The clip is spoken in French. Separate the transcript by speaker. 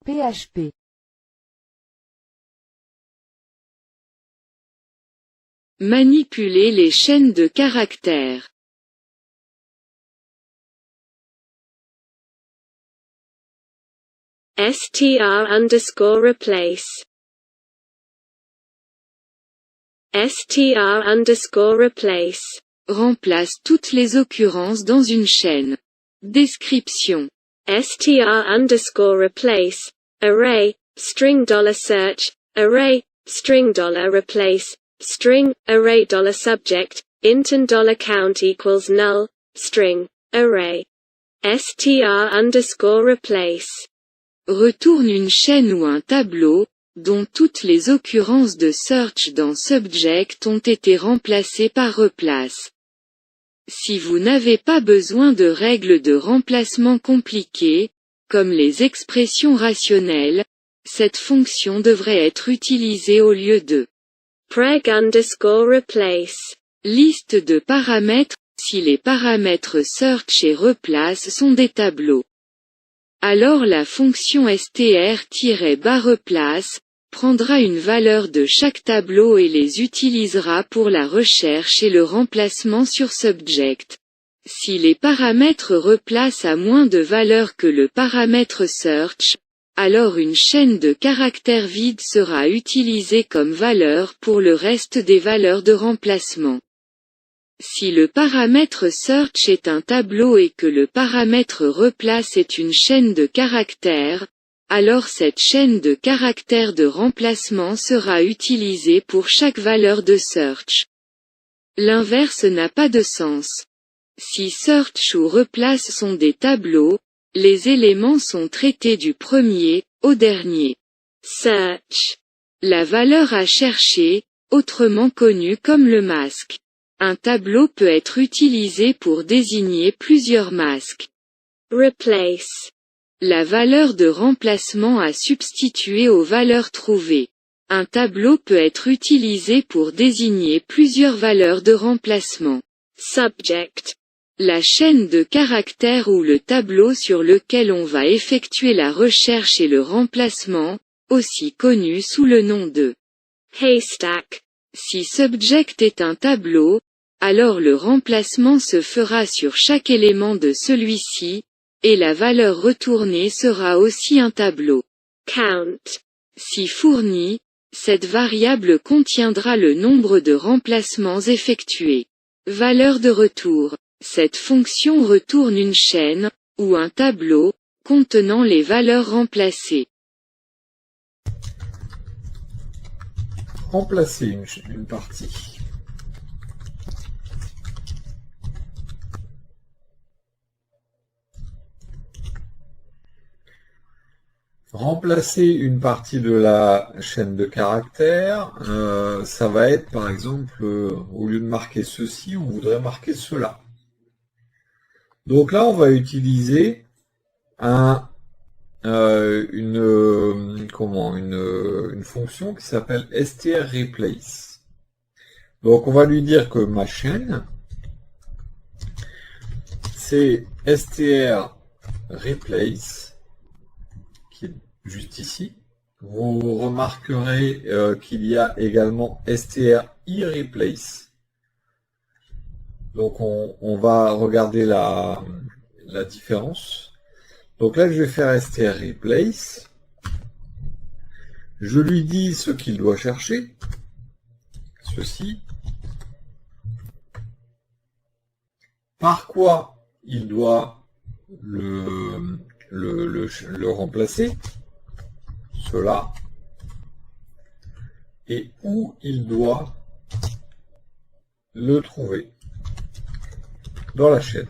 Speaker 1: PHP.
Speaker 2: Manipuler les chaînes de caractères.
Speaker 3: str_replace str_replace
Speaker 2: Remplace toutes les occurrences dans une chaîne. Description.
Speaker 3: str_replace array string $search array string $replace string array $subject int and $count equals null string array str_replace
Speaker 2: Retourne une chaîne ou un tableau, dont toutes les occurrences de search dans subject ont été remplacées par replace. Si vous n'avez pas besoin de règles de remplacement compliquées, comme les expressions rationnelles, cette fonction devrait être utilisée au lieu de
Speaker 3: preg_replace.
Speaker 2: Liste de paramètres, si les paramètres search et replace sont des tableaux. Alors la fonction str-replace prendra une valeur de chaque tableau et les utilisera pour la recherche et le remplacement sur subject. Si les paramètres replace a moins de valeur que le paramètre search, alors une chaîne de caractères vide sera utilisée comme valeur pour le reste des valeurs de remplacement. Si le paramètre search est un tableau et que le paramètre replace est une chaîne de caractères, alors cette chaîne de caractères de remplacement sera utilisée pour chaque valeur de search. L'inverse n'a pas de sens. Si search ou replace sont des tableaux, les éléments sont traités du premier au dernier.
Speaker 3: Search.
Speaker 2: La valeur à chercher, autrement connue comme le masque. Un tableau peut être utilisé pour désigner plusieurs masques.
Speaker 3: Replace.
Speaker 2: La valeur de remplacement à substituer aux valeurs trouvées. Un tableau peut être utilisé pour désigner plusieurs valeurs de remplacement.
Speaker 3: Subject.
Speaker 2: La chaîne de caractères ou le tableau sur lequel on va effectuer la recherche et le remplacement, aussi connu sous le nom de
Speaker 3: haystack.
Speaker 2: Si subject est un tableau, alors le remplacement se fera sur chaque élément de celui-ci, et la valeur retournée sera aussi un tableau.
Speaker 3: Count.
Speaker 2: Si fourni, cette variable contiendra le nombre de remplacements effectués. Valeur de retour. Cette fonction retourne une chaîne, ou un tableau, contenant les valeurs remplacées.
Speaker 4: Remplacer une partie. Remplacer une partie de la chaîne de caractères, ça va être par exemple, au lieu de marquer ceci, on voudrait marquer cela. Donc là, on va utiliser une fonction qui s'appelle str-replace. Donc on va lui dire que ma chaîne, c'est str-replace, qui est juste ici. Vous remarquerez qu'il y a également str-replace. Donc on va regarder la différence. Donc là, je vais faire str-replace. Je lui dis ce qu'il doit chercher. Ceci. Par quoi il doit le remplacer. Cela. Et où il doit le trouver dans la chaîne.